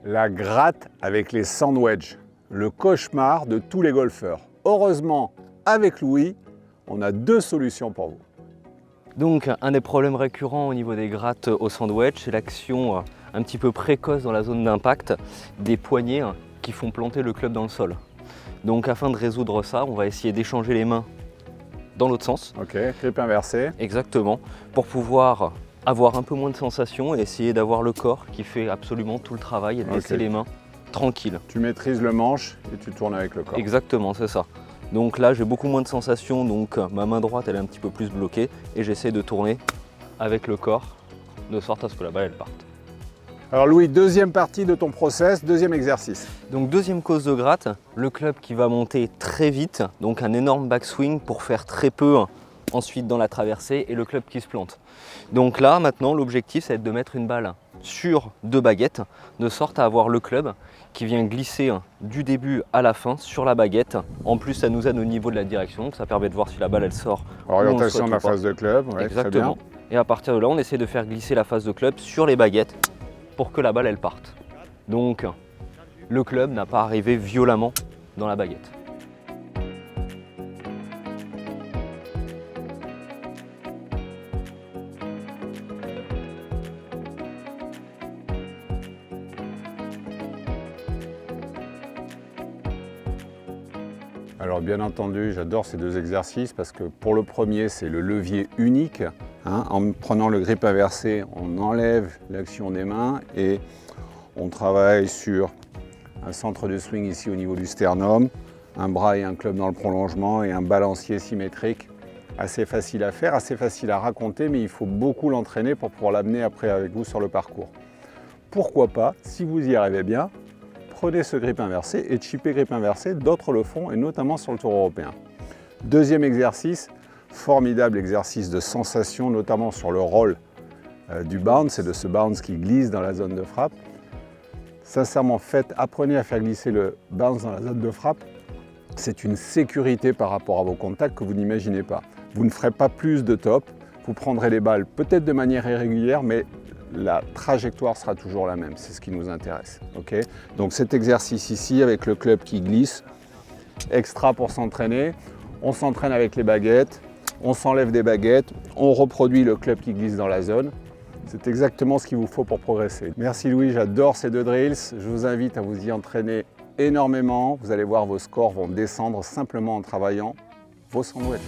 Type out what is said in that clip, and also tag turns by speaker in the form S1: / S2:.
S1: La gratte avec les sandwichs, le cauchemar de tous les golfeurs. Heureusement, avec Louis, on a deux solutions pour vous.
S2: Donc un des problèmes récurrents au niveau des grattes au sandwich, c'est l'action un petit peu précoce dans la zone d'impact des poignées qui font planter le club dans le sol. Donc afin de résoudre ça, on va essayer d'échanger les mains dans l'autre sens.
S1: Ok, grip inversé.
S2: Exactement, pour pouvoir avoir un peu moins de sensations et essayer d'avoir le corps qui fait absolument tout le travail et de laisser les mains tranquilles.
S1: Tu maîtrises le manche et tu tournes avec le corps.
S2: Exactement, c'est ça. Donc là, j'ai beaucoup moins de sensations, donc ma main droite elle est un petit peu plus bloquée et j'essaie de tourner avec le corps de sorte à ce que la balle elle parte.
S1: Alors Louis, deuxième partie de ton process, deuxième exercice.
S2: Donc deuxième cause de gratte, le club qui va monter très vite, donc un énorme backswing pour faire très peu ensuite dans la traversée et le club qui se plante. Donc là maintenant l'objectif c'est de mettre une balle sur deux baguettes de sorte à avoir le club qui vient glisser du début à la fin sur la baguette. En plus ça nous aide au niveau de la direction, donc ça permet de voir si la balle elle sort.
S1: Orientation de la face de club, ouais,
S2: exactement.
S1: Très bien.
S2: Et à partir de là on essaie de faire glisser la face de club sur les baguettes pour que la balle elle parte. Donc le club n'a pas arrivé violemment dans la baguette.
S1: Alors bien entendu, j'adore ces deux exercices parce que pour le premier, c'est le levier unique. En prenant le grip inversé, on enlève l'action des mains et on travaille sur un centre de swing ici au niveau du sternum, un bras et un club dans le prolongement et un balancier symétrique. Assez facile à faire, assez facile à raconter, mais il faut beaucoup l'entraîner pour pouvoir l'amener après avec vous sur le parcours. Pourquoi pas, si vous y arrivez bien, prenez ce grip inversé et chipper grip inversé, d'autres le font et notamment sur le Tour européen. Deuxième exercice, formidable exercice de sensation, notamment sur le roll du bounce et de ce bounce qui glisse dans la zone de frappe. Sincèrement, apprenez à faire glisser le bounce dans la zone de frappe. C'est une sécurité par rapport à vos contacts que vous n'imaginez pas. Vous ne ferez pas plus de top, vous prendrez les balles peut-être de manière irrégulière, mais la trajectoire sera toujours la même, c'est ce qui nous intéresse. Okay, donc cet exercice ici avec le club qui glisse, extra pour s'entraîner, on s'entraîne avec les baguettes, on s'enlève des baguettes, on reproduit le club qui glisse dans la zone. C'est exactement ce qu'il vous faut pour progresser. Merci Louis, j'adore ces deux drills, je vous invite à vous y entraîner énormément, vous allez voir vos scores vont descendre simplement en travaillant vos sandwichs.